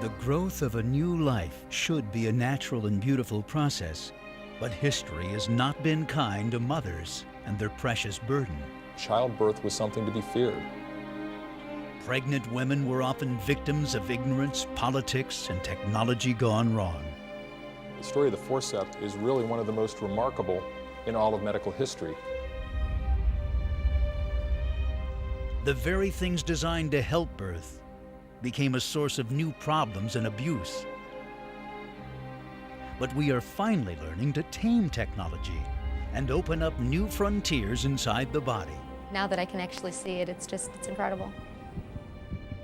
The growth of a new life should be a natural and beautiful process, but history has not been kind to mothers and their precious burden. Childbirth was something to be feared. Pregnant women were often victims of ignorance, politics, and technology gone wrong. The story of the forceps is really one of the most remarkable in all of medical history. The very things designed to help birth became a source of new problems and abuse. But we are finally learning to tame technology and open up new frontiers inside the body. Now that I can actually see it, it's incredible.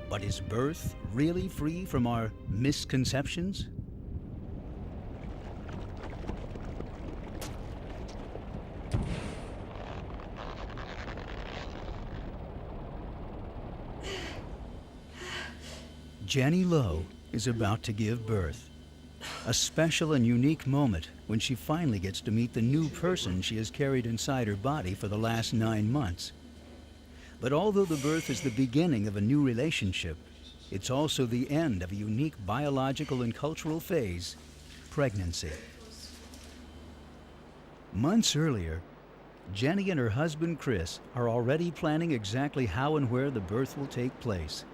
But is birth really free from our misconceptions? Jenny Lowe is about to give birth. A special and unique moment when she finally gets to meet the new person she has carried inside her body for the last 9 months. But although the birth is the beginning of a new relationship, it's also the end of a unique biological and cultural phase, pregnancy. Months earlier, Jenny and her husband Chris are already planning exactly how and where the birth will take place.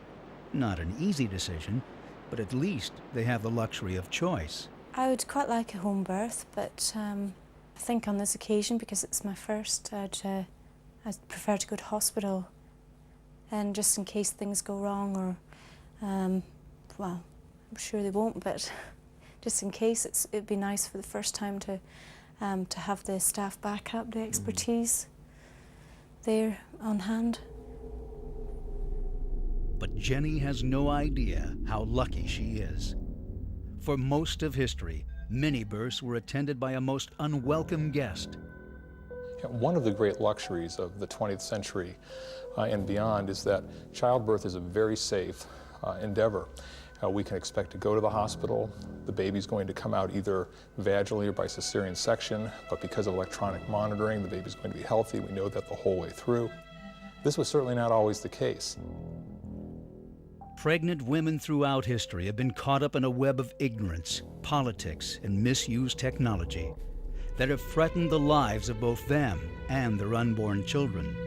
Not an easy decision, but at least they have the luxury of choice. I would quite like a home birth, but I think on this occasion, because it's my first, I'd prefer to go to hospital. And just in case things go wrong, or, well, I'm sure they won't, but just in case, it'd be nice for the first time to have the staff backup, the expertise there on hand. But Jenny has no idea how lucky she is. For most of history, many births were attended by a most unwelcome guest. One of the great luxuries of the 20th century and beyond is that childbirth is a very safe endeavor. We can expect to go to the hospital. The baby's going to come out either vaginally or by cesarean section, but because of electronic monitoring, the baby's going to be healthy. We know that the whole way through. This was certainly not always the case. Pregnant women throughout history have been caught up in a web of ignorance, politics, and misused technology that have threatened the lives of both them and their unborn children.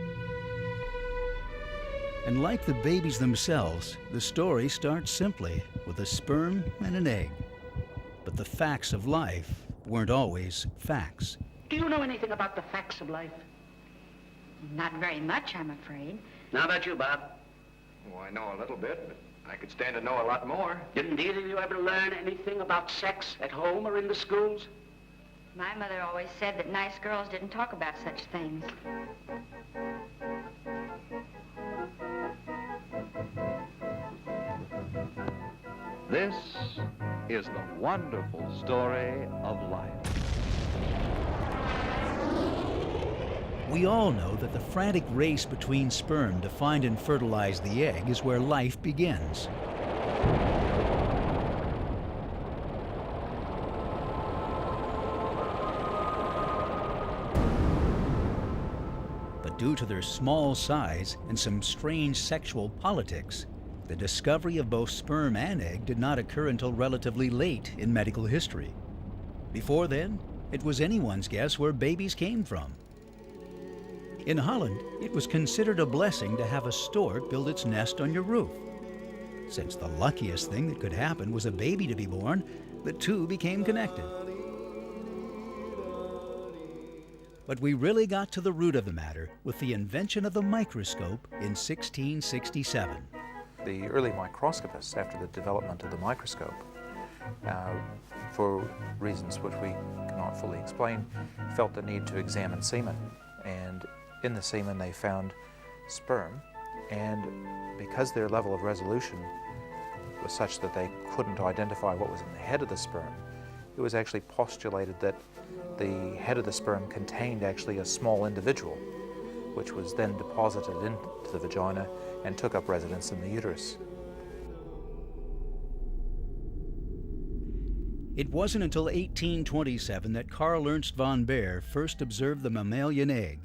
And like the babies themselves, the story starts simply with a sperm and an egg. But the facts of life weren't always facts. Do you know anything about the facts of life? Not very much, I'm afraid. How about you, Bob? Oh, I know a little bit, but I could stand to know a lot more. Didn't either of you ever learn anything about sex at home or in the schools? My mother always said that nice girls didn't talk about such things. This is the wonderful story of life. We all know that the frantic race between sperm to find and fertilize the egg is where life begins. But due to their small size and some strange sexual politics, the discovery of both sperm and egg did not occur until relatively late in medical history. Before then, it was anyone's guess where babies came from. In Holland, it was considered a blessing to have a stork build its nest on your roof. Since the luckiest thing that could happen was a baby to be born, the two became connected. But we really got to the root of the matter with the invention of the microscope in 1667. The early microscopists, after the development of the microscope, for reasons which we cannot fully explain, felt the need to examine semen. And in the semen they found sperm, and because their level of resolution was such that they couldn't identify what was in the head of the sperm, it was actually postulated that the head of the sperm contained actually a small individual, which was then deposited into the vagina and took up residence in the uterus. It wasn't until 1827 that Carl Ernst von Baer first observed the mammalian egg.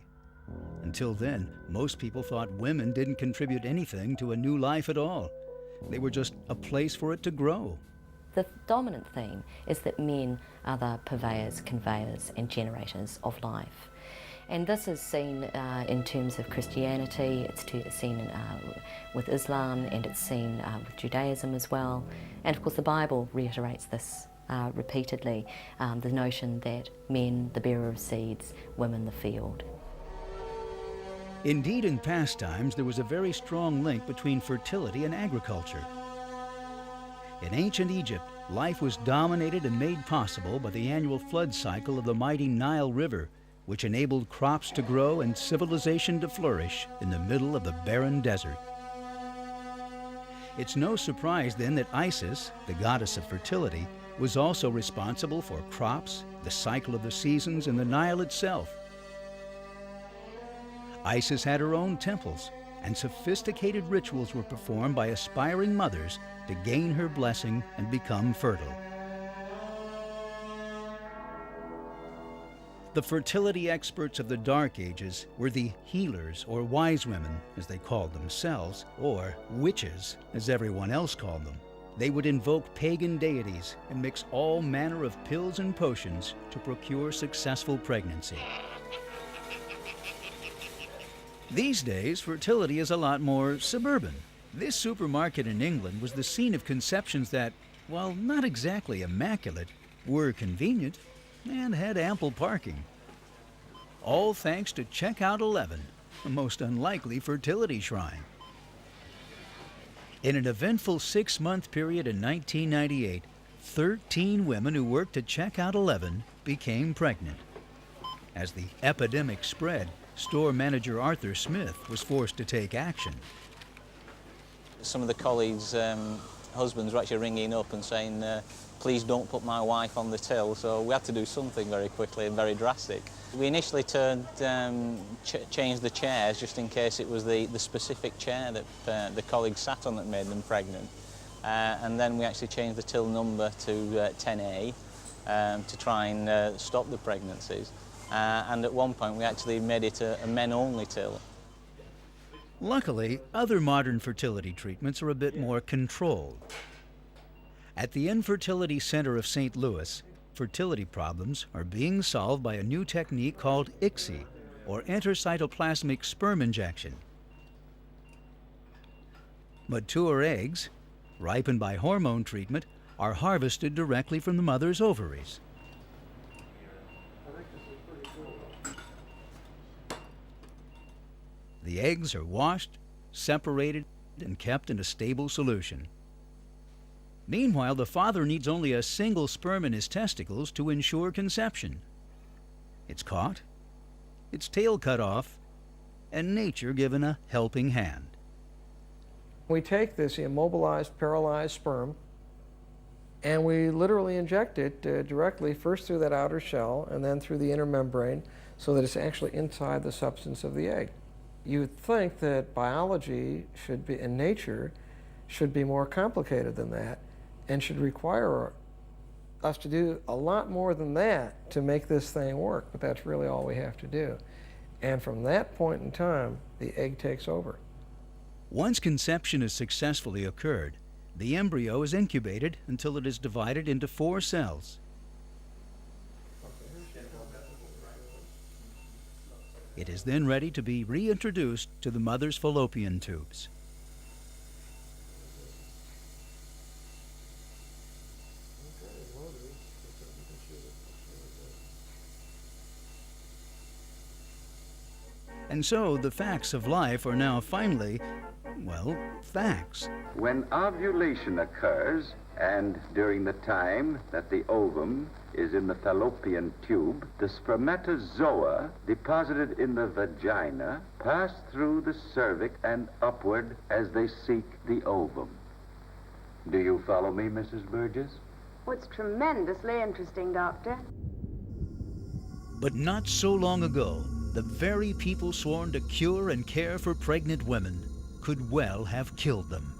Until then, most people thought women didn't contribute anything to a new life at all, They were just a place for it to grow. The dominant theme is that men are the purveyors, conveyors and generators of life. And this is seen in terms of Christianity, it's seen with Islam, and it's seen with Judaism as well. And of course the Bible reiterates this repeatedly, the notion that men, the bearer of seeds, women, the field. Indeed, in past times, there was a very strong link between fertility and agriculture. In ancient Egypt, life was dominated and made possible by the annual flood cycle of the mighty Nile River, which enabled crops to grow and civilization to flourish in the middle of the barren desert. It's no surprise then that Isis, the goddess of fertility, was also responsible for crops, the cycle of the seasons, and the Nile itself. Isis had her own temples, and sophisticated rituals were performed by aspiring mothers to gain her blessing and become fertile. The fertility experts of the Dark Ages were the healers, or wise women, as they called themselves, or witches, as everyone else called them. They would invoke pagan deities and mix all manner of pills and potions to procure successful pregnancy. These days, fertility is a lot more suburban. This supermarket in England was the scene of conceptions that, while not exactly immaculate, were convenient and had ample parking. All thanks to Checkout 11, a most unlikely fertility shrine. In an eventful 6-month period in 1998, 13 women who worked at Checkout 11 became pregnant. As the epidemic spread, store manager Arthur Smith was forced to take action. Some of the colleagues' husbands were actually ringing up and saying, please don't put my wife on the till, so we had to do something very quickly and very drastic. We initially changed the chairs just in case it was the specific chair that the colleagues sat on that made them pregnant. And then we actually changed the till number to 10A to try and stop the pregnancies. And at one point we actually made it a men-only till. Luckily, other modern fertility treatments are a bit more controlled. At the Infertility Center of St. Louis, fertility problems are being solved by a new technique called ICSI, or intracytoplasmic sperm injection. Mature eggs, ripened by hormone treatment, are harvested directly from the mother's ovaries. The eggs are washed, separated, and kept in a stable solution. Meanwhile, the father needs only a single sperm in his testicles to ensure conception. It's caught, its tail cut off, and nature given a helping hand. We take this immobilized, paralyzed sperm, and we literally inject it directly, first through that outer shell and then through the inner membrane, so that it's actually inside the substance of the egg. You'd think that biology should be, and nature should be more complicated than that, and should require us to do a lot more than that to make this thing work, but that's really all we have to do. And from that point in time, the egg takes over. Once conception has successfully occurred, the embryo is incubated until it is divided into 4 cells. It is then ready to be reintroduced to the mother's fallopian tubes. And so the facts of life are now finally, well, facts. When ovulation occurs, and during the time that the ovum is in the fallopian tube, the spermatozoa deposited in the vagina pass through the cervix and upward as they seek the ovum. Do you follow me, Mrs. Burgess? Oh, it's tremendously interesting, Doctor. But not so long ago, the very people sworn to cure and care for pregnant women could well have killed them.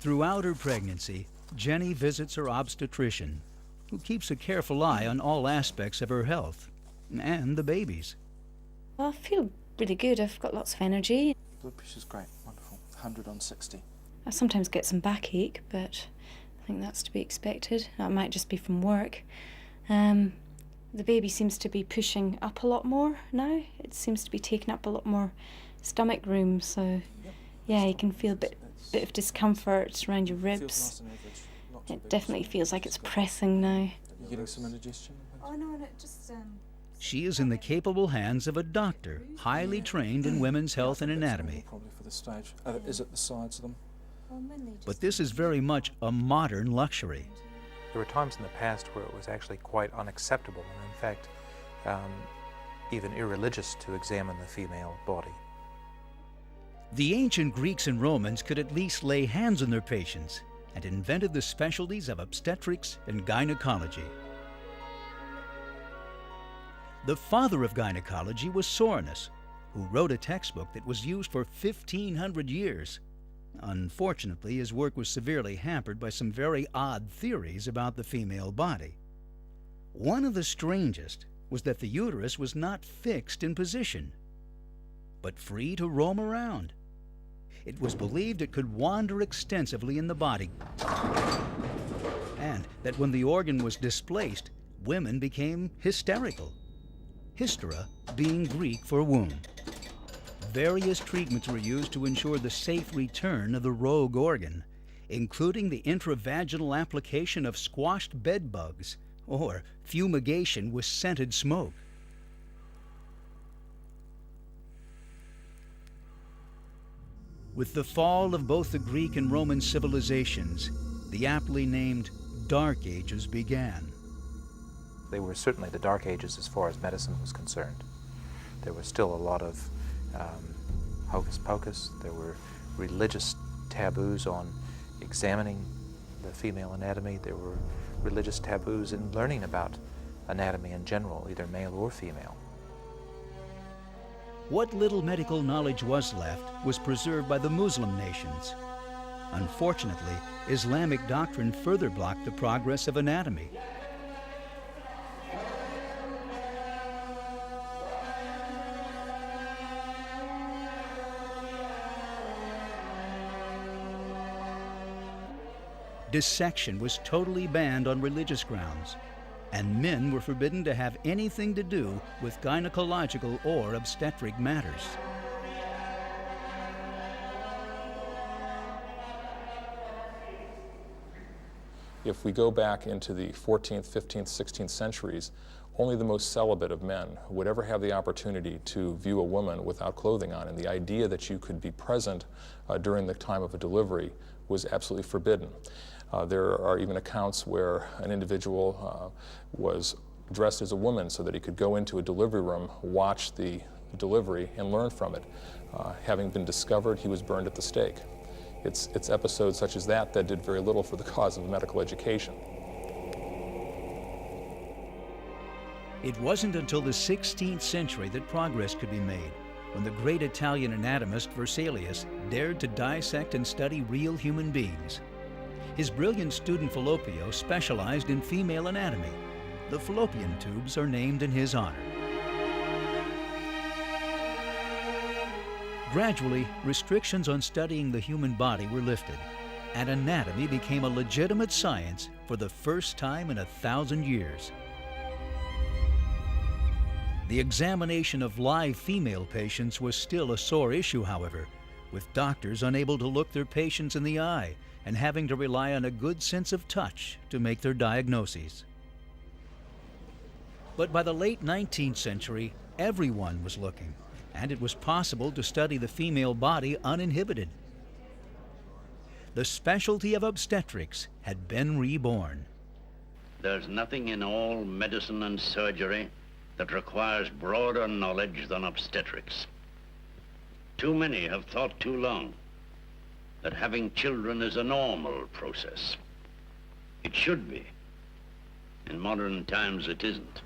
Throughout her pregnancy, Jenny visits her obstetrician, who keeps a careful eye on all aspects of her health and the baby's. I feel really good. I've got lots of energy. Blood pressure's great, wonderful. 100 on 60. I sometimes get some backache, but I think that's to be expected. That might just be from work. The baby seems to be pushing up a lot more now. It seems to be taking up a lot more stomach room, so yeah, you can feel a bit of discomfort around your ribs. It definitely feels like it's pressing now. You getting some indigestion? Oh no, just She is in the capable hands of a doctor, highly trained in women's health and anatomy. Probably for this stage. Is it the sides of them? But this is very much a modern luxury. There were times in the past where it was actually quite unacceptable, and in fact, even irreligious to examine the female body. The ancient Greeks and Romans could at least lay hands on their patients and invented the specialties of obstetrics and gynecology. The father of gynecology was Soranus, who wrote a textbook that was used for 1,500 years. Unfortunately, his work was severely hampered by some very odd theories about the female body. One of the strangest was that the uterus was not fixed in position, but free to roam around. It was believed it could wander extensively in the body, and that when the organ was displaced, women became hysterical. Hystera being Greek for womb. Various treatments were used to ensure the safe return of the rogue organ, including the intravaginal application of squashed bed bugs or fumigation with scented smoke. With the fall of both the Greek and Roman civilizations, the aptly named Dark Ages began. They were certainly the Dark Ages as far as medicine was concerned. There was still a lot of hocus pocus. There were religious taboos on examining the female anatomy. There were religious taboos in learning about anatomy in general, either male or female. What little medical knowledge was left was preserved by the Muslim nations. Unfortunately, Islamic doctrine further blocked the progress of anatomy. Dissection was totally banned on religious grounds, and men were forbidden to have anything to do with gynecological or obstetric matters. If we go back into the 14th, 15th, 16th centuries, only the most celibate of men would ever have the opportunity to view a woman without clothing on, and the idea that you could be present during the time of a delivery was absolutely forbidden. There are even accounts where an individual was dressed as a woman so that he could go into a delivery room, watch the delivery, and learn from it. Having been discovered, he was burned at the stake. It's episodes such as that that did very little for the cause of medical education. It wasn't until the 16th century that progress could be made, when the great Italian anatomist Vesalius dared to dissect and study real human beings. His brilliant student Falloppio specialized in female anatomy. The fallopian tubes are named in his honor. Gradually, restrictions on studying the human body were lifted, and anatomy became a legitimate science for the first time in 1,000 years. The examination of live female patients was still a sore issue, however, with doctors unable to look their patients in the eye and having to rely on a good sense of touch to make their diagnoses. But by the late 19th century, everyone was looking, and it was possible to study the female body uninhibited. The specialty of obstetrics had been reborn. There's nothing in all medicine and surgery that requires broader knowledge than obstetrics. Too many have thought too long that having children is a normal process. It should be. In modern times, it isn't.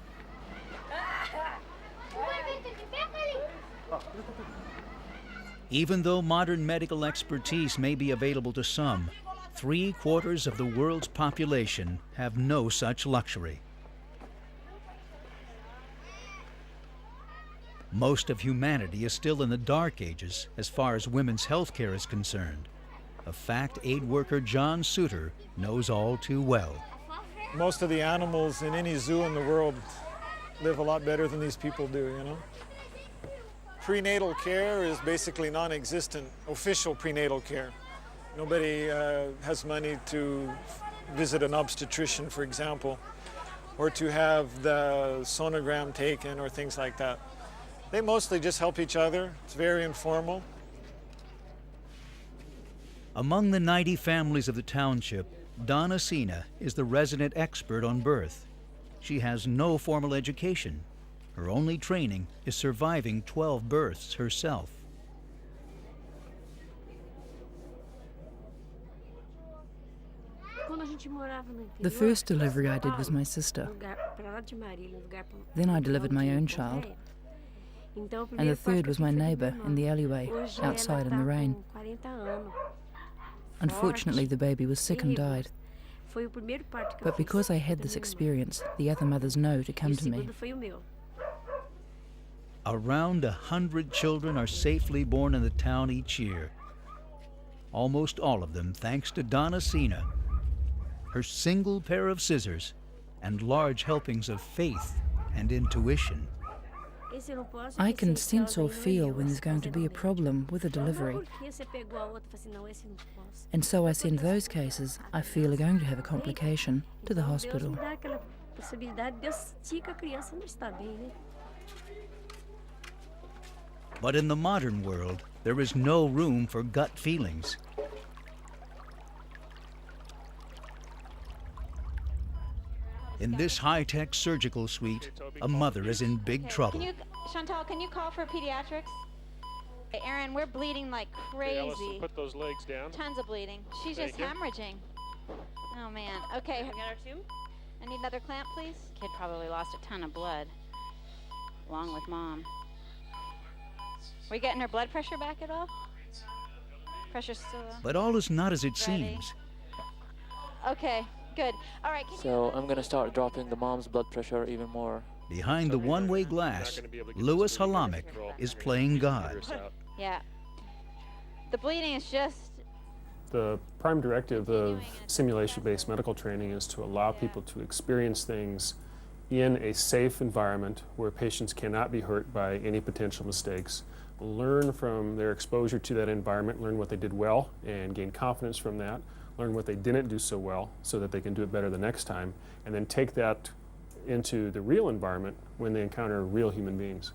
Even though modern medical expertise may be available to some, 3/4 of the world's population have no such luxury. Most of humanity is still in the dark ages as far as women's health care is concerned, a fact aid worker John Suter knows all too well. Most of the animals in any zoo in the world live a lot better than these people do, you know? Prenatal care is basically non-existent, official prenatal care. Nobody has money to visit an obstetrician, for example, or to have the sonogram taken or things like that. They mostly just help each other. It's very informal. Among the 90 families of the township, Donna Sina is the resident expert on birth. She has no formal education. Her only training is surviving 12 births herself. The first delivery I did was my sister. Then I delivered my own child. And the third was my neighbour in the alleyway, outside in the rain. Unfortunately, the baby was sick and died. But because I had this experience, the other mothers know to come to me. Around 100 children are safely born in the town each year. Almost all of them thanks to Donna Sina, her single pair of scissors, and large helpings of faith and intuition. I can sense or feel when there's going to be a problem with a delivery. And so I send those cases I feel are going to have a complication to the hospital. But in the modern world, there is no room for gut feelings. In this high-tech surgical suite, a mother is in big trouble. Chantal, can you call for pediatrics? Hey, Aaron, we're bleeding like crazy. Okay, let's put those legs down. Tons of bleeding. She's just hemorrhaging. Oh, man. Okay. Have you got our tube? I need another clamp, please. Kid probably lost a ton of blood, along with Mom. Are we getting her blood pressure back at all? Pressure's still low. But all is not as it seems. Okay, good. All right. So I'm going to start dropping the mom's blood pressure even more. Behind the one-way glass, Louis Halamic is playing God. Yeah. The bleeding is just... The prime directive of simulation-based medical training is to allow people to experience things in a safe environment where patients cannot be hurt by any potential mistakes, learn from their exposure to that environment, learn what they did well and gain confidence from that, learn what they didn't do so well so that they can do it better the next time, and then take that into the real environment when they encounter real human beings.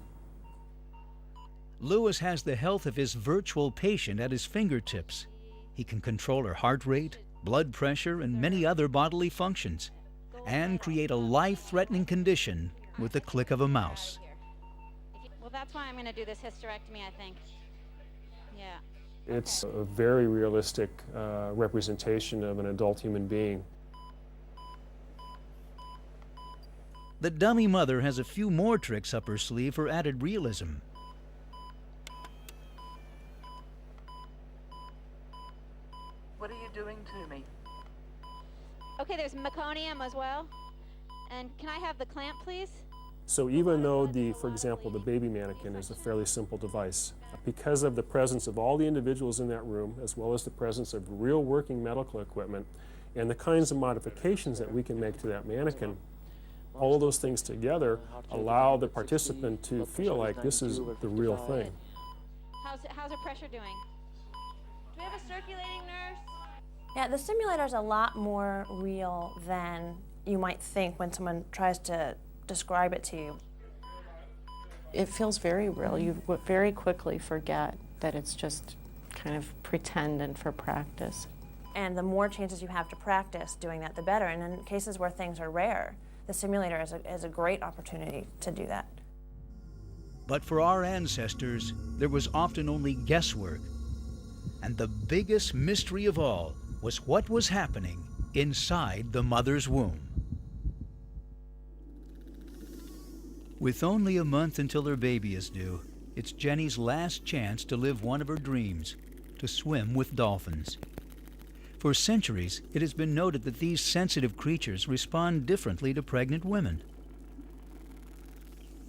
Louis has the health of his virtual patient at his fingertips. He can control her heart rate, blood pressure, and many other bodily functions, and create a life-threatening condition with the click of a mouse. Well, that's why I'm going to do this hysterectomy, I think. Yeah. It's a very realistic representation of an adult human being. The dummy mother has a few more tricks up her sleeve for added realism. What are you doing to me? Okay, there's meconium as well. And can I have the clamp, please? So even though for example, the baby mannequin is a fairly simple device, because of the presence of all the individuals in that room, as well as the presence of real working medical equipment, and the kinds of modifications that we can make to that mannequin, all of those things together allow the participant to feel like this is the real thing. How's her pressure doing? Do we have a circulating nurse? Yeah, the simulator is a lot more real than you might think when someone tries to describe it to you. It feels very real. You very quickly forget that it's just kind of pretend and for practice. And the more chances you have to practice doing that, the better. And in cases where things are rare, the simulator is a great opportunity to do that. But for our ancestors, there was often only guesswork. And the biggest mystery of all was what was happening inside the mother's womb. With only a month until her baby is due, it's Jenny's last chance to live one of her dreams, to swim with dolphins. For centuries, it has been noted that these sensitive creatures respond differently to pregnant women.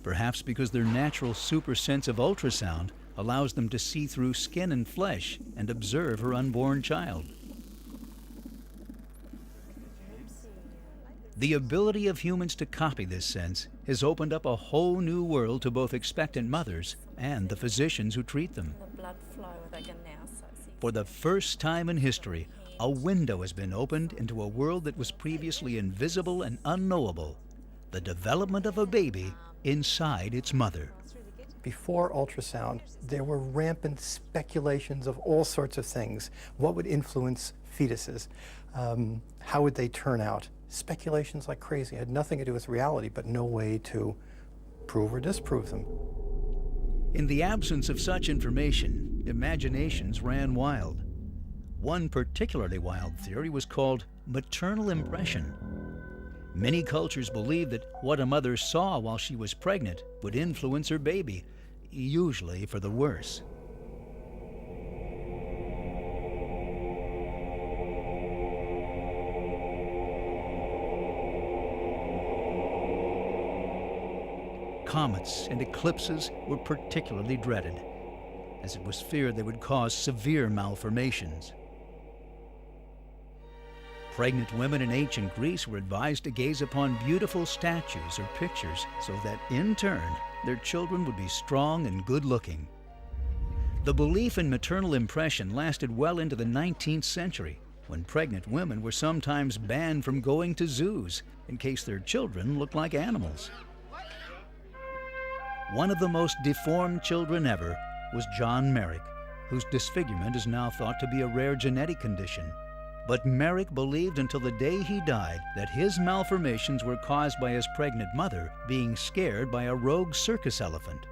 perhaps because their natural super sense of ultrasound allows them to see through skin and flesh and observe her unborn child. The ability of humans to copy this sense has opened up a whole new world to both expectant mothers and the physicians who treat them. For the first time in history, a window has been opened into a world that was previously invisible and unknowable: the development of a baby inside its mother. Before ultrasound, there were rampant speculations of all sorts of things. What would influence fetuses? How would they turn out? Speculations like crazy. It had nothing to do with reality, but no way to prove or disprove them. In the absence of such information, imaginations ran wild. One particularly wild theory was called maternal impression. Many cultures believed that what a mother saw while she was pregnant would influence her baby, usually for the worse. Comets and eclipses were particularly dreaded, as it was feared they would cause severe malformations. Pregnant women in ancient Greece were advised to gaze upon beautiful statues or pictures so that, in turn, their children would be strong and good-looking. The belief in maternal impression lasted well into the 19th century, when pregnant women were sometimes banned from going to zoos in case their children looked like animals. One of the most deformed children ever was John Merrick, whose disfigurement is now thought to be a rare genetic condition. But Merrick believed until the day he died that his malformations were caused by his pregnant mother being scared by a rogue circus elephant.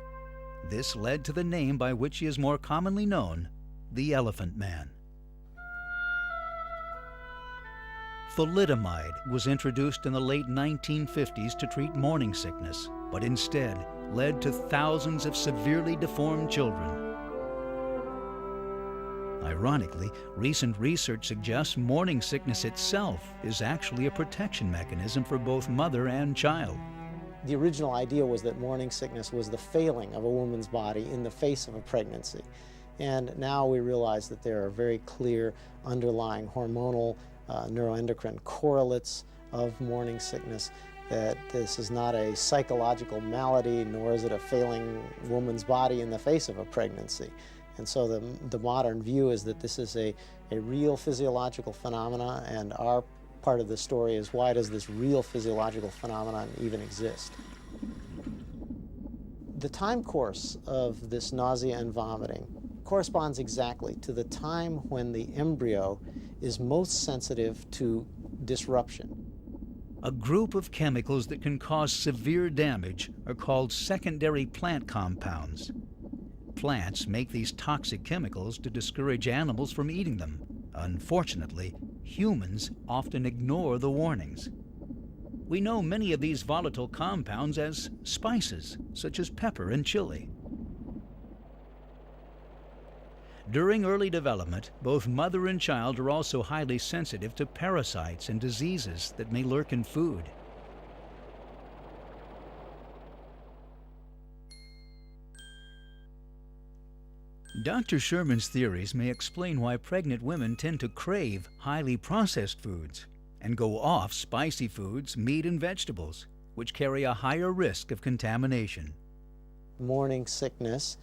This led to the name by which he is more commonly known, the Elephant Man. Thalidomide was introduced in the late 1950s to treat morning sickness, but instead led to thousands of severely deformed children. Ironically, recent research suggests morning sickness itself is actually a protection mechanism for both mother and child. The original idea was that morning sickness was the failing of a woman's body in the face of a pregnancy. And now we realize that there are very clear underlying hormonal, neuroendocrine correlates of morning sickness, that this is not a psychological malady, nor is it a failing woman's body in the face of a pregnancy. And so the modern view is that this is a real physiological phenomena, and our part of the story is, why does this real physiological phenomenon even exist? The time course of this nausea and vomiting corresponds exactly to the time when the embryo is most sensitive to disruption. A group of chemicals that can cause severe damage are called secondary plant compounds. Plants make these toxic chemicals to discourage animals from eating them. Unfortunately, humans often ignore the warnings. We know many of these volatile compounds as spices, such as pepper and chili. During early development, both mother and child are also highly sensitive to parasites and diseases that may lurk in food. Dr. Sherman's theories may explain why pregnant women tend to crave highly processed foods and go off spicy foods, meat and vegetables, which carry a higher risk of contamination. Morning sickness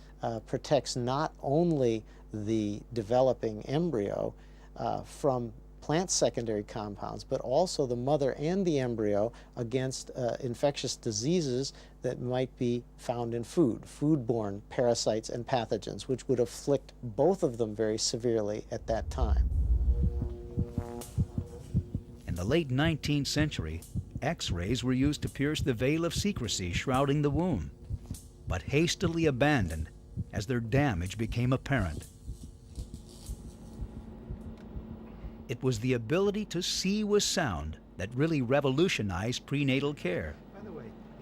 protects not only the developing embryo from plant secondary compounds, but also the mother and the embryo against infectious diseases that might be found in food-borne parasites and pathogens, which would afflict both of them very severely at that time. In the late 19th century, X-rays were used to pierce the veil of secrecy shrouding the womb, but hastily abandoned as their damage became apparent. It was the ability to see with sound that really revolutionized prenatal care.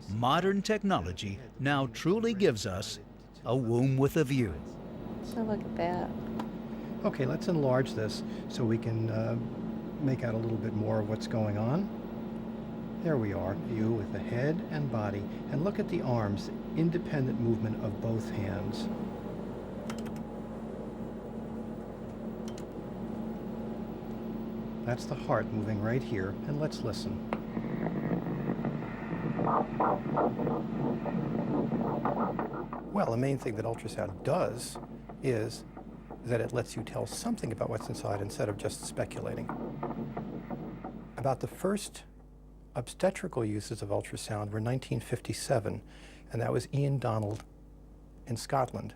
Modern technology now truly gives us a womb with a view. So look at that. Okay, let's enlarge this so we can make out a little bit more of what's going on. There we are, view with the head and body, and look at the arms, independent movement of both hands. That's the heart moving right here, and let's listen. Well, the main thing that ultrasound does is that it lets you tell something about what's inside instead of just speculating. About the first obstetrical uses of ultrasound were 1957, and that was Ian Donald in Scotland.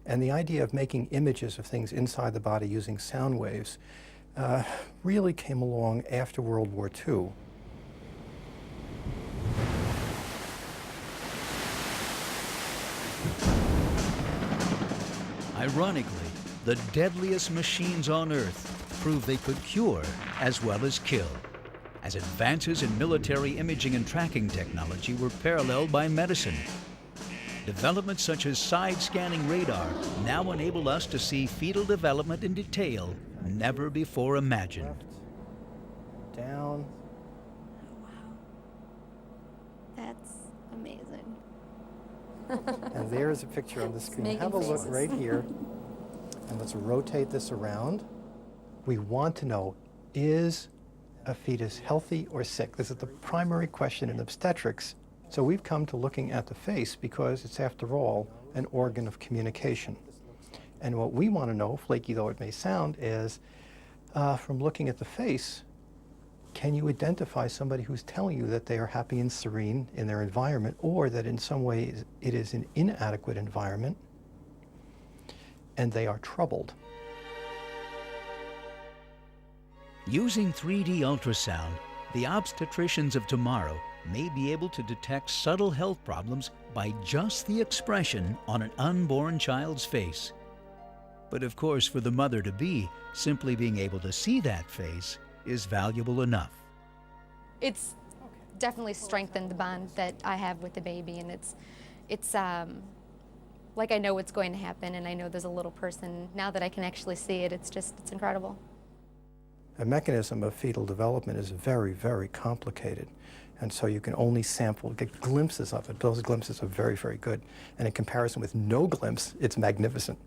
And the idea of making images of things inside the body using sound waves really came along after World War II. Ironically, the deadliest machines on Earth proved they could cure as well as kill, as advances in military imaging and tracking technology were paralleled by medicine. Developments such as side-scanning radar now enable us to see fetal development in detail never before imagined. Down. Oh, wow. That's amazing. And there's a picture on the screen. Have a look right here. And let's rotate this around. We want to know, is a fetus healthy or sick? This is the primary question in obstetrics. So we've come to looking at the face because it's, after all, an organ of communication. And what we want to know, flaky though it may sound, is from looking at the face, can you identify somebody who's telling you that they are happy and serene in their environment, or that in some way it is an inadequate environment and they are troubled? Using 3D ultrasound, the obstetricians of tomorrow may be able to detect subtle health problems by just the expression on an unborn child's face. But of course, for the mother-to-be, simply being able to see that face is valuable enough. It's definitely strengthened the bond that I have with the baby, and it's like I know what's going to happen, and I know there's a little person. Now that I can actually see it, it's incredible. The mechanism of fetal development is very, very complicated. And so you can only get glimpses of it. Those glimpses are very, very good. And in comparison with no glimpse, it's magnificent.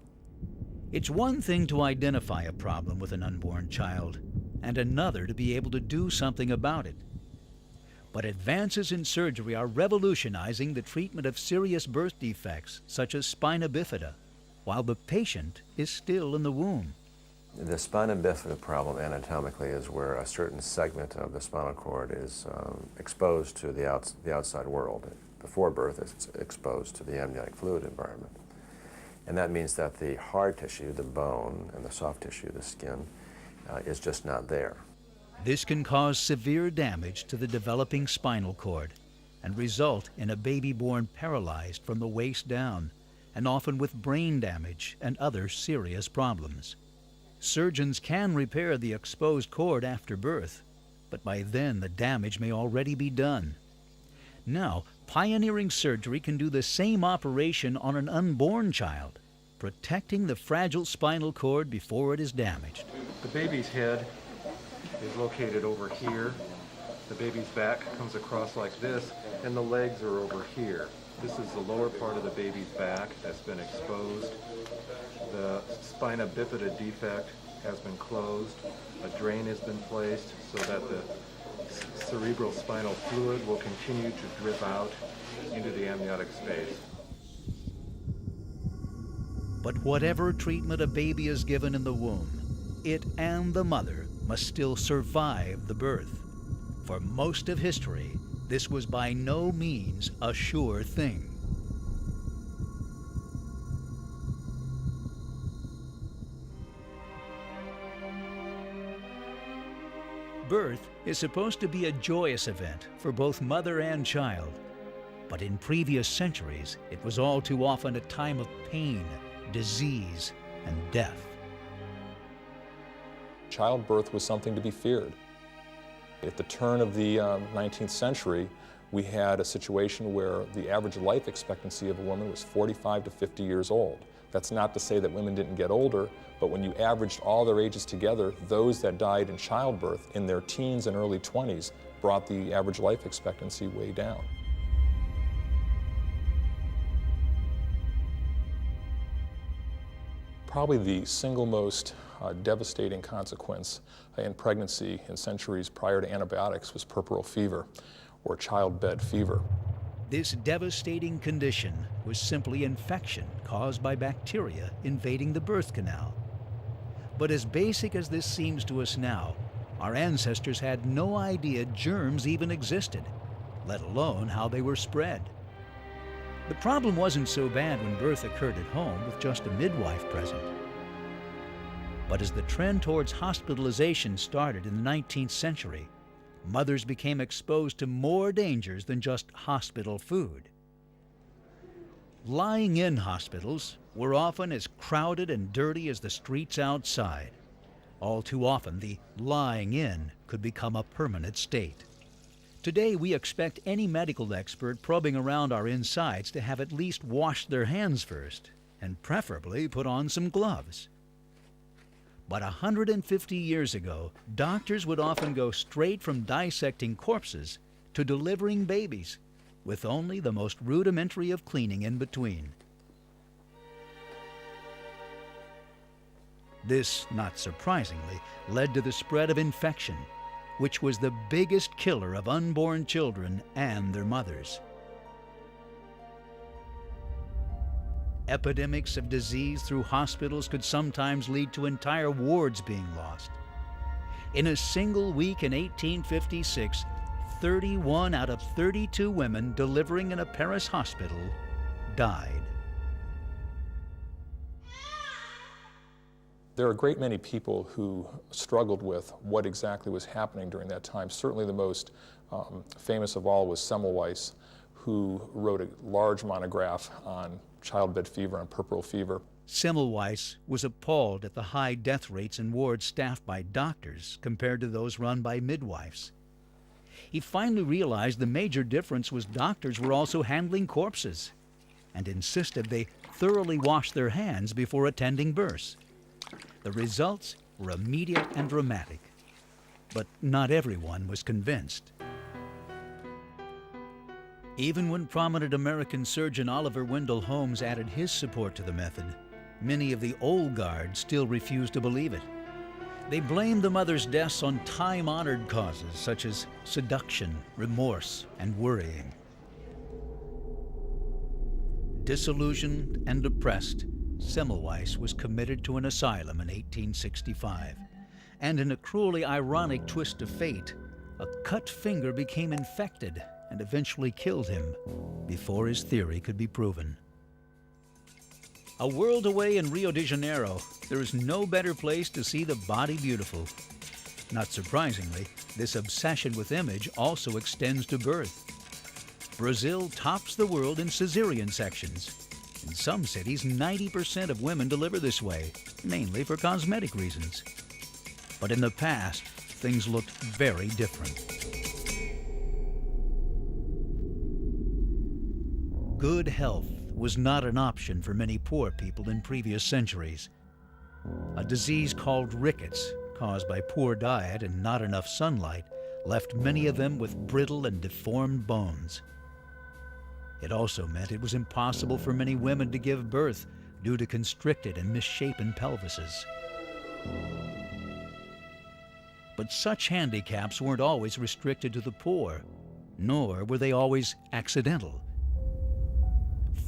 It's one thing to identify a problem with an unborn child, and another to be able to do something about it. But advances in surgery are revolutionizing the treatment of serious birth defects, such as spina bifida, while the patient is still in the womb. The spina bifida problem anatomically is where a certain segment of the spinal cord is exposed to the outside world. Before birth, it's exposed to the amniotic fluid environment. And that means that the hard tissue, the bone, and the soft tissue, the skin, is just not there. This can cause severe damage to the developing spinal cord and result in a baby born paralyzed from the waist down, and often with brain damage and other serious problems. Surgeons can repair the exposed cord after birth, but by then the damage may already be done. Now, pioneering surgery can do the same operation on an unborn child, protecting the fragile spinal cord before it is damaged. The baby's head is located over here. The baby's back comes across like this, and the legs are over here. This is the lower part of the baby's back that's been exposed. The spina bifida defect has been closed. A drain has been placed so that the cerebral spinal fluid will continue to drip out into the amniotic space. But whatever treatment a baby is given in the womb, it and the mother must still survive the birth. For most of history, this was by no means a sure thing. Birth is supposed to be a joyous event for both mother and child. But in previous centuries, it was all too often a time of pain, disease, and death. Childbirth was something to be feared. At the turn of the 19th century, we had a situation where the average life expectancy of a woman was 45 to 50 years old. That's not to say that women didn't get older, but when you averaged all their ages together, those that died in childbirth in their teens and early 20s brought the average life expectancy way down. Probably the single most devastating consequence in pregnancy in centuries prior to antibiotics was puerperal fever, or childbed fever. This devastating condition was simply infection caused by bacteria invading the birth canal. But as basic as this seems to us now, our ancestors had no idea germs even existed, let alone how they were spread. The problem wasn't so bad when birth occurred at home with just a midwife present. But as the trend towards hospitalization started in the 19th century, mothers became exposed to more dangers than just hospital food. Lying in hospitals were often as crowded and dirty as the streets outside. All too often, the lying in could become a permanent state. Today, we expect any medical expert probing around our insides to have at least washed their hands first, and preferably put on some gloves. But 150 years ago, doctors would often go straight from dissecting corpses to delivering babies, with only the most rudimentary of cleaning in between. This, not surprisingly, led to the spread of infection, which was the biggest killer of unborn children and their mothers. Epidemics of disease through hospitals could sometimes lead to entire wards being lost. In a single week in 1856, 31 out of 32 women delivering in a Paris hospital died. There are a great many people who struggled with what exactly was happening during that time. Certainly the most famous of all was Semmelweis, who wrote a large monograph on childbed fever and puerperal fever. Semmelweis was appalled at the high death rates in wards staffed by doctors compared to those run by midwives. He finally realized the major difference was doctors were also handling corpses, and insisted they thoroughly wash their hands before attending births. The results were immediate and dramatic, but not everyone was convinced. Even when prominent American surgeon Oliver Wendell Holmes added his support to the method, many of the old guard still refused to believe it. They blamed the mother's deaths on time-honored causes such as seduction, remorse, and worrying. Disillusioned and depressed, Semmelweis was committed to an asylum in 1865, and in a cruelly ironic twist of fate, a cut finger became infected and eventually killed him before his theory could be proven. A world away in Rio de Janeiro, there is no better place to see the body beautiful. Not surprisingly, this obsession with image also extends to birth. Brazil tops the world in cesarean sections. In some cities, 90% of women deliver this way, mainly for cosmetic reasons. But in the past, things looked very different. Good health was not an option for many poor people in previous centuries. A disease called rickets, caused by poor diet and not enough sunlight, left many of them with brittle and deformed bones. It also meant it was impossible for many women to give birth due to constricted and misshapen pelvises. But such handicaps weren't always restricted to the poor, nor were they always accidental.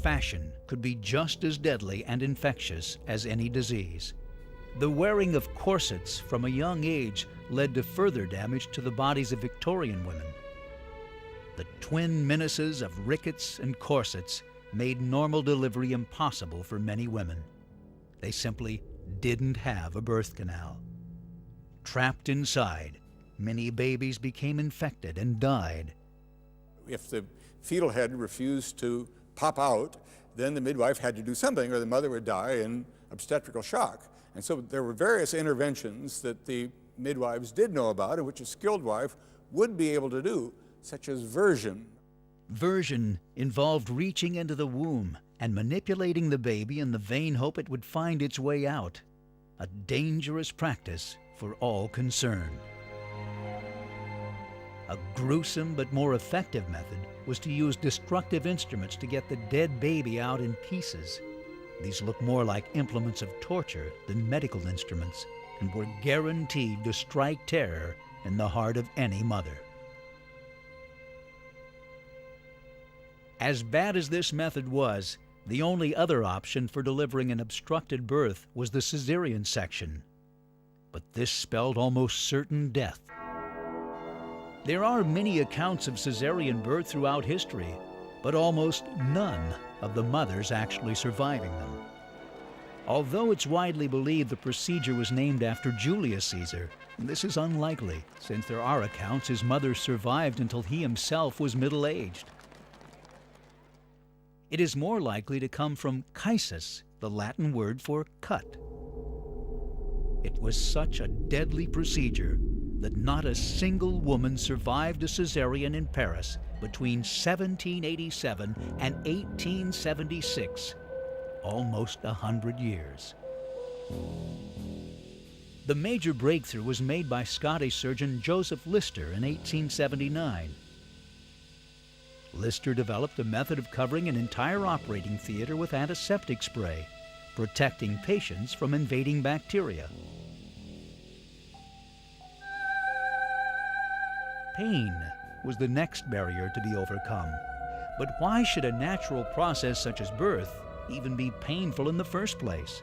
Fashion could be just as deadly and infectious as any disease. The wearing of corsets from a young age led to further damage to the bodies of Victorian women. The twin menaces of rickets and corsets made normal delivery impossible for many women. They simply didn't have a birth canal. Trapped inside, many babies became infected and died. If the fetal head refused to pop out, then the midwife had to do something or the mother would die in obstetrical shock. And so there were various interventions that the midwives did know about and which a skilled wife would be able to do, such as version. Version involved reaching into the womb and manipulating the baby in the vain hope it would find its way out, a dangerous practice for all concerned. A gruesome but more effective method was to use destructive instruments to get the dead baby out in pieces. These looked more like implements of torture than medical instruments and were guaranteed to strike terror in the heart of any mother. As bad as this method was, the only other option for delivering an obstructed birth was the cesarean section. But this spelled almost certain death. There are many accounts of cesarean birth throughout history, but almost none of the mothers actually surviving them. Although it's widely believed the procedure was named after Julius Caesar, this is unlikely, since there are accounts his mother survived until he himself was middle-aged. It is more likely to come from caesus, the Latin word for cut. It was such a deadly procedure that not a single woman survived a cesarean in Paris between 1787 and 1876, almost 100 years. The major breakthrough was made by Scottish surgeon Joseph Lister in 1879. Lister developed a method of covering an entire operating theater with antiseptic spray, protecting patients from invading bacteria. Pain was the next barrier to be overcome. But why should a natural process such as birth even be painful in the first place?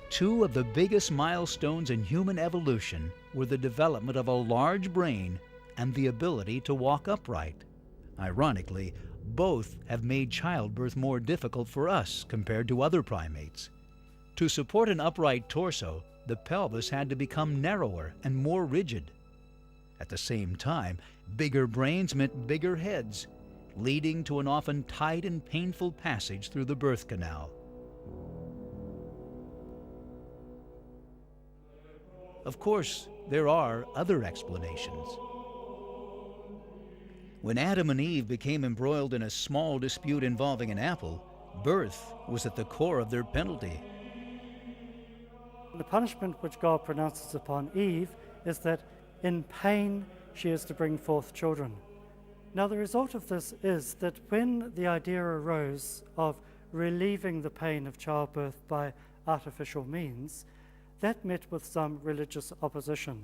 Two of the biggest milestones in human evolution were the development of a large brain and the ability to walk upright. Ironically, both have made childbirth more difficult for us compared to other primates. To support an upright torso, the pelvis had to become narrower and more rigid. At the same time, bigger brains meant bigger heads, leading to an often tight and painful passage through the birth canal. Of course, there are other explanations. When Adam and Eve became embroiled in a small dispute involving an apple, birth was at the core of their penalty. The punishment which God pronounces upon Eve is that in pain she is to bring forth children. Now the result of this is that when the idea arose of relieving the pain of childbirth by artificial means, that met with some religious opposition.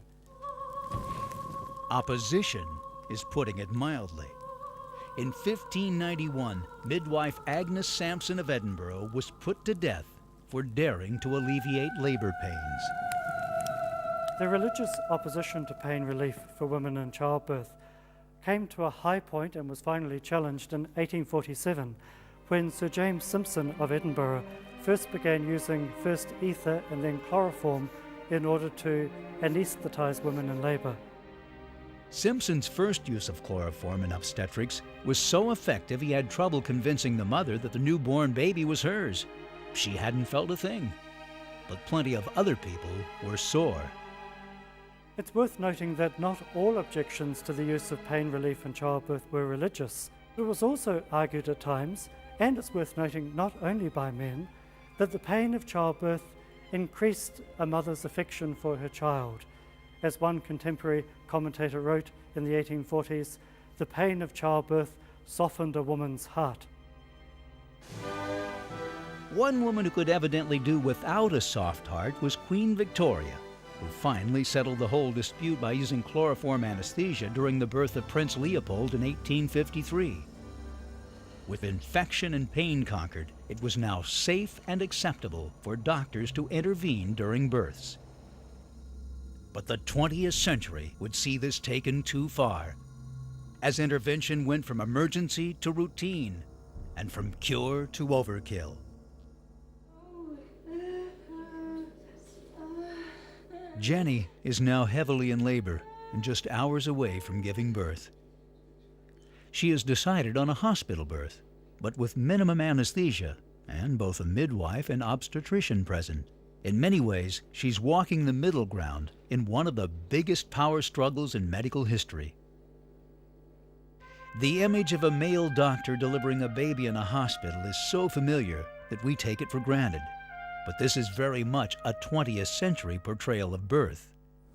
Opposition is putting it mildly. In 1591, midwife Agnes Sampson of Edinburgh was put to death for daring to alleviate labor pains. The religious opposition to pain relief for women in childbirth came to a high point and was finally challenged in 1847 when Sir James Simpson of Edinburgh first began using first ether and then chloroform in order to anesthetize women in labor. Simpson's first use of chloroform in obstetrics was so effective he had trouble convincing the mother that the newborn baby was hers. She hadn't felt a thing, but plenty of other people were sore. It's worth noting that not all objections to the use of pain relief in childbirth were religious. It was also argued at times, and it's worth noting not only by men, that the pain of childbirth increased a mother's affection for her child. As one contemporary commentator wrote in the 1840s, the pain of childbirth softened a woman's heart. One woman who could evidently do without a soft heart was Queen Victoria, who finally settled the whole dispute by using chloroform anesthesia during the birth of Prince Leopold in 1853. With infection and pain conquered, it was now safe and acceptable for doctors to intervene during births. But the 20th century would see this taken too far, as intervention went from emergency to routine, and from cure to overkill. Jenny is now heavily in labor and just hours away from giving birth. She has decided on a hospital birth, but with minimum anesthesia and both a midwife and obstetrician present. In many ways, she's walking the middle ground in one of the biggest power struggles in medical history. The image of a male doctor delivering a baby in a hospital is so familiar that we take it for granted. But this is very much a 20th century portrayal of birth.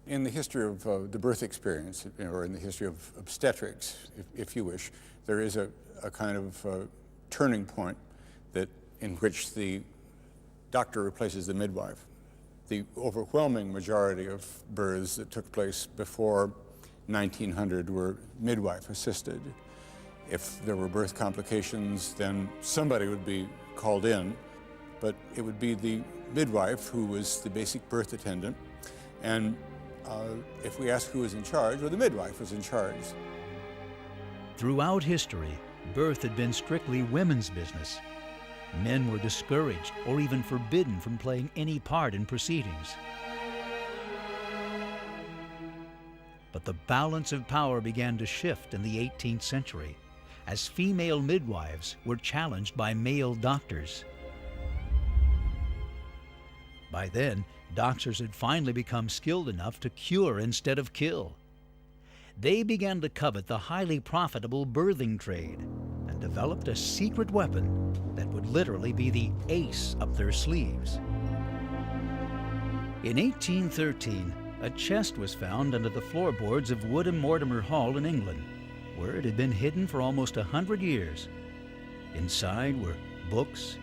In the history of the birth experience, or in the history of obstetrics, if you wish, there is a kind of turning point in which the doctor replaces the midwife. The overwhelming majority of births that took place before 1900 were midwife assisted. If there were birth complications, then somebody would be called in, but it would be the midwife who was the basic birth attendant. And if we ask who was in charge, well, the midwife was in charge. Throughout history, birth had been strictly women's business. Men were discouraged or even forbidden from playing any part in proceedings. But the balance of power began to shift in the 18th century as female midwives were challenged by male doctors. By then, doctors had finally become skilled enough to cure instead of kill. They began to covet the highly profitable birthing trade and developed a secret weapon that would literally be the ace up their sleeves. In 1813, a chest was found under the floorboards of Woodham Mortimer Hall in England, where it had been hidden for almost 100 years. Inside were books,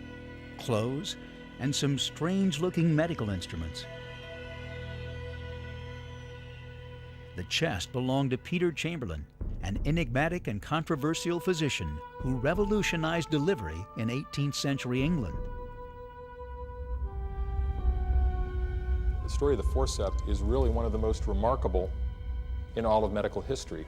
clothes, and some strange-looking medical instruments. The chest belonged to Peter Chamberlain, an enigmatic and controversial physician who revolutionized delivery in 18th century England. The story of the forceps is really one of the most remarkable in all of medical history.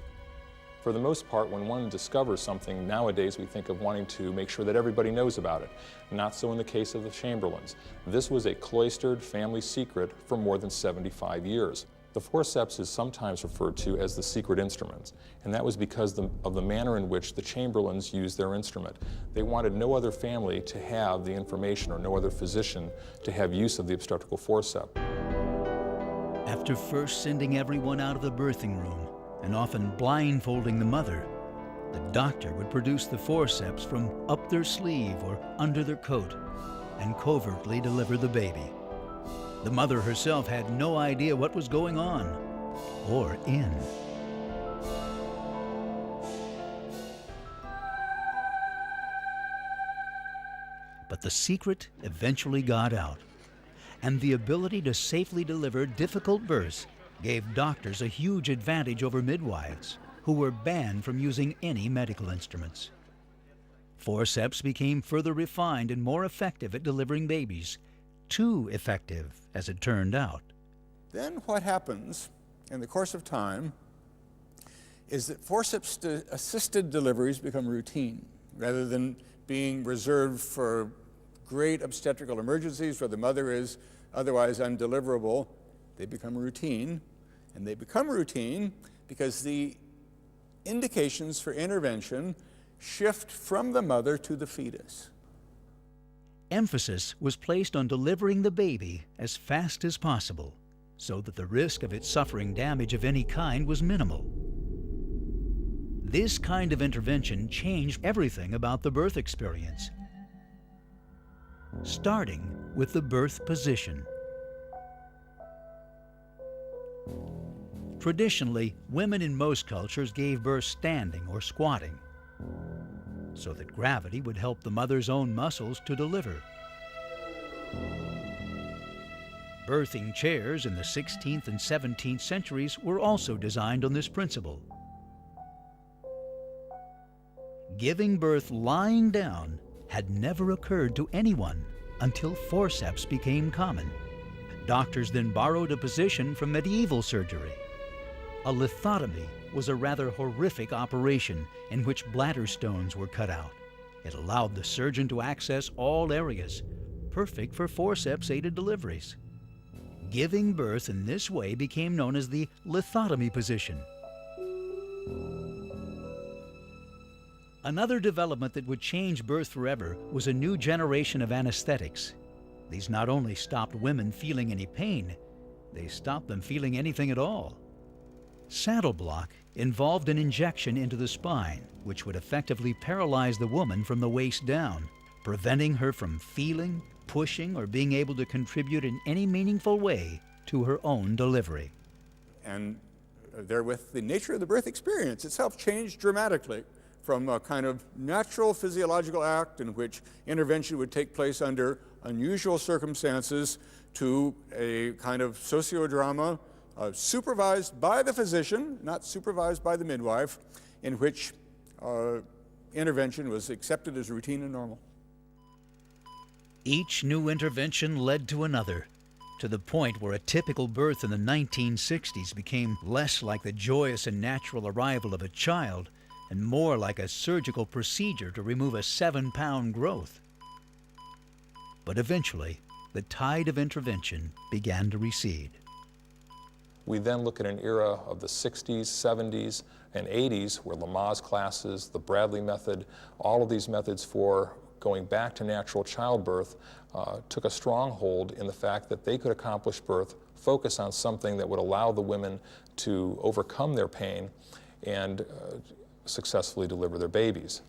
For the most part, when one discovers something, nowadays we think of wanting to make sure that everybody knows about it. Not so in the case of the Chamberlains. This was a cloistered family secret for more than 75 years. The forceps is sometimes referred to as the secret instruments, and that was because of the manner in which the Chamberlains used their instrument. They wanted no other family to have the information, or no other physician to have use of the obstetrical forceps. After first sending everyone out of the birthing room and often blindfolding the mother, the doctor would produce the forceps from up their sleeve or under their coat and covertly deliver the baby. The mother herself had no idea what was going on or in. But the secret eventually got out, and the ability to safely deliver difficult births gave doctors a huge advantage over midwives, who were banned from using any medical instruments. Forceps became further refined and more effective at delivering babies, too effective, as it turned out. Then what happens in the course of time is that forceps-assisted deliveries become routine, rather than being reserved for great obstetrical emergencies where the mother is otherwise undeliverable. They become routine, and they become routine because the indications for intervention shift from the mother to the fetus. Emphasis was placed on delivering the baby as fast as possible, so that the risk of it suffering damage of any kind was minimal. This kind of intervention changed everything about the birth experience, starting with the birth position. Traditionally, women in most cultures gave birth standing or squatting, so that gravity would help the mother's own muscles to deliver. Birthing chairs in the 16th and 17th centuries were also designed on this principle. Giving birth lying down had never occurred to anyone until forceps became common. Doctors then borrowed a position from medieval surgery. A lithotomy was a rather horrific operation in which bladder stones were cut out. It allowed the surgeon to access all areas, perfect for forceps-aided deliveries. Giving birth in this way became known as the lithotomy position. Another development that would change birth forever was a new generation of anesthetics. These not only stopped women feeling any pain, they stopped them feeling anything at all. Saddle block involved an injection into the spine, which would effectively paralyze the woman from the waist down, preventing her from feeling, pushing, or being able to contribute in any meaningful way to her own delivery. and therewith the nature of the birth experience itself changed dramatically from a kind of natural physiological act in which intervention would take place under unusual circumstances to a kind of sociodrama supervised by the physician, not supervised by the midwife, in which intervention was accepted as routine and normal. Each new intervention led to another, to the point where a typical birth in the 1960s became less like the joyous and natural arrival of a child and more like a surgical procedure to remove a 7-pound growth. But eventually, the tide of intervention began to recede. We then look at an era of the 60s, 70s, and 80s where Lamaze classes, the Bradley method, all of these methods for going back to natural childbirth took a strong hold in the fact that they could accomplish birth, focus on something that would allow the women to overcome their pain and successfully deliver their babies.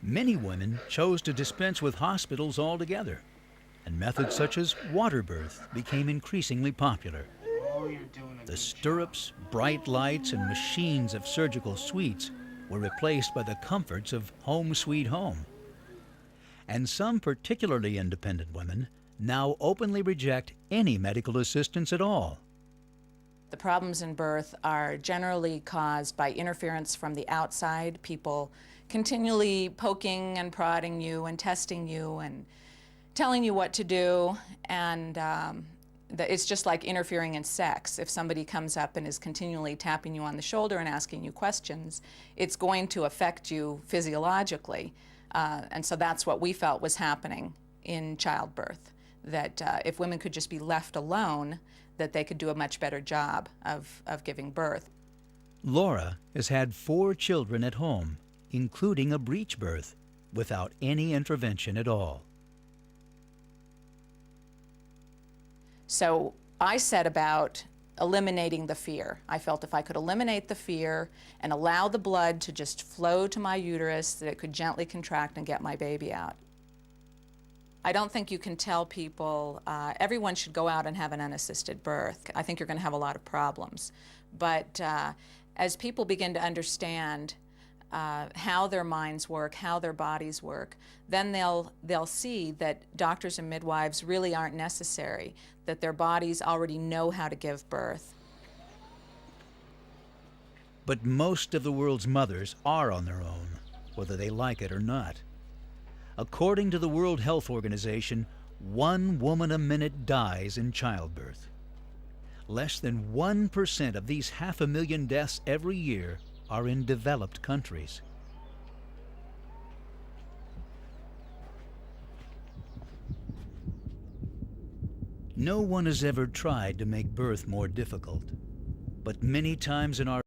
Many women chose to dispense with hospitals altogether, and methods such as water birth became increasingly popular. The stirrups, bright lights, and machines of surgical suites were replaced by the comforts of home sweet home. And some particularly independent women now openly reject any medical assistance at all. The problems in birth are generally caused by interference from the outside, people continually poking and prodding you and testing you and telling you what to do, and it's just like interfering in sex. If somebody comes up and is continually tapping you on the shoulder and asking you questions, it's going to affect you physiologically. And so that's what we felt was happening in childbirth, that if women could just be left alone, that they could do a much better job of giving birth. Laura has had 4 children at home, including a breech birth, without any intervention at all. So I set about eliminating the fear. I felt if I could eliminate the fear and allow the blood to just flow to my uterus, that it could gently contract and get my baby out. I don't think you can tell people everyone should go out and have an unassisted birth. I think you're going to have a lot of problems. But as people begin to understand how their minds work, how their bodies work, then they'll see that doctors and midwives really aren't necessary, that their bodies already know how to give birth. But most of the world's mothers are on their own, whether they like it or not. According to the World Health Organization, 1 woman a minute dies in childbirth. Less than 1% of these 500,000 deaths every year are in developed countries. No one has ever tried to make birth more difficult, but many times in our